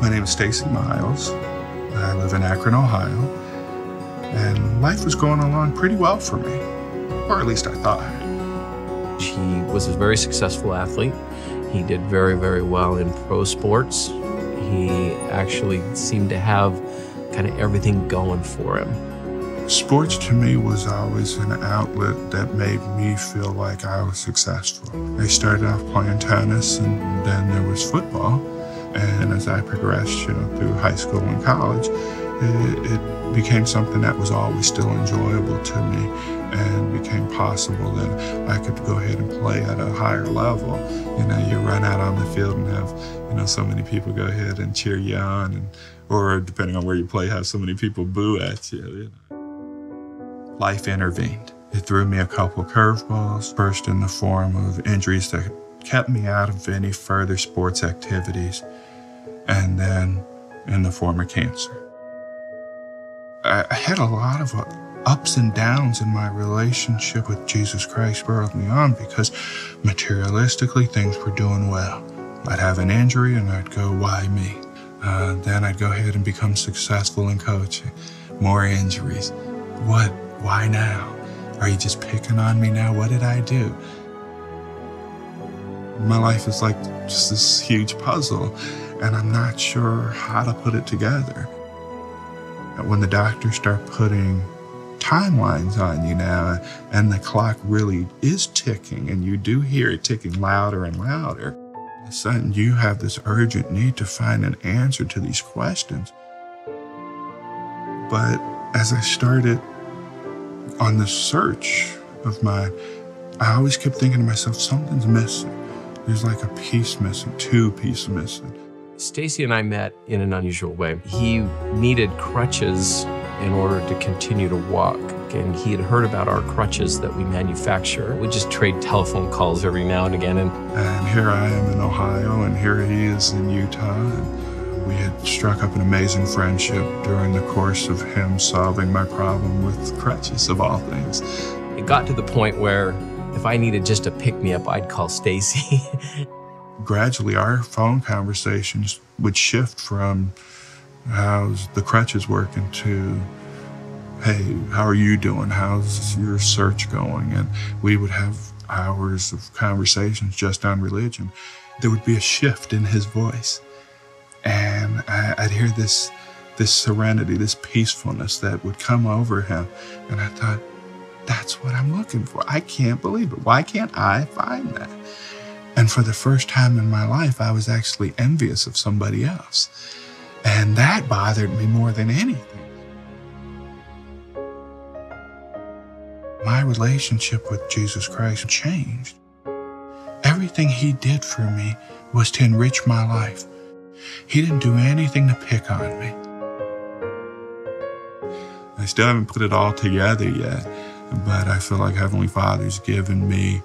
My name is Stacy Miles. I live in Akron, Ohio, and life was going along pretty well for me, or at least I thought. He was a very successful athlete. He did very, very well in pro sports. He actually seemed to have kind of everything going for him. Sports to me was always an outlet that made me feel like I was successful. I started off playing tennis, and then there was football. And as I progressed, through high school and college, it became something that was always still enjoyable to me, and became possible that I could go ahead and play at a higher level. You run out on the field and have, so many people go ahead and cheer you on, or depending on where you play, have so many people boo at you. Life intervened. It threw me a couple curveballs, first in the form of injuries that kept me out of any further sports activities, and then in the form of cancer. I had a lot of ups and downs in my relationship with Jesus Christ early on, because materialistically things were doing well. I'd have an injury and I'd go, why me? Then I'd go ahead and become successful in coaching. More injuries. What? Why now? Are you just picking on me now? What did I do? My life is like just this huge puzzle, and I'm not sure how to put it together. When the doctors start putting timelines on you now, and the clock really is ticking, and you do hear it ticking louder and louder, all of a sudden you have this urgent need to find an answer to these questions. But as I started on this search of mine, I always kept thinking to myself, something's missing. There's like a piece missing, two pieces missing. Stacy and I met in an unusual way. He needed crutches in order to continue to walk, and he had heard about our crutches that we manufacture. We just trade telephone calls every now and again. And here I am in Ohio, and here he is in Utah. And we had struck up an amazing friendship during the course of him solving my problem with crutches, of all things. It got to the point where if I needed just a pick-me-up, I'd call Stacy. Gradually, our phone conversations would shift from how's the crutches working to, hey, how are you doing? How's your search going? And we would have hours of conversations just on religion. There would be a shift in his voice. And I'd hear this serenity, this peacefulness that would come over him. And I thought, that's what I'm looking for. I can't believe it. Why can't I find that? And for the first time in my life, I was actually envious of somebody else. And that bothered me more than anything. My relationship with Jesus Christ changed. Everything he did for me was to enrich my life. He didn't do anything to pick on me. I still haven't put it all together yet, but I feel like Heavenly Father's given me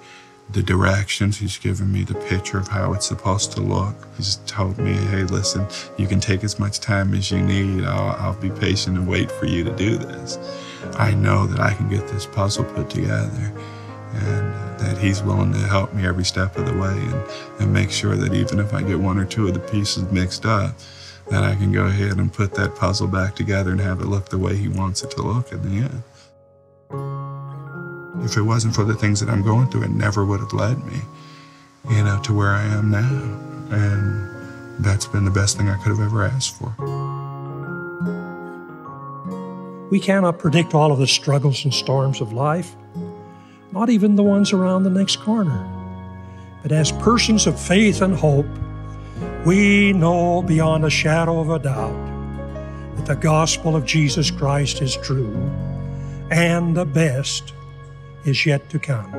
the directions. He's given me the picture of how it's supposed to look. He's told me, hey, listen, you can take as much time as you need. I'll be patient and wait for you to do this. I know that I can get this puzzle put together, and that he's willing to help me every step of the way, and make sure that even if I get one or two of the pieces mixed up, that I can go ahead and put that puzzle back together and have it look the way he wants it to look in the end. If it wasn't for the things that I'm going through, it never would have led me, to where I am now. And that's been the best thing I could have ever asked for. We cannot predict all of the struggles and storms of life, not even the ones around the next corner. But as persons of faith and hope, we know beyond a shadow of a doubt that the gospel of Jesus Christ is true, and the best is yet to come.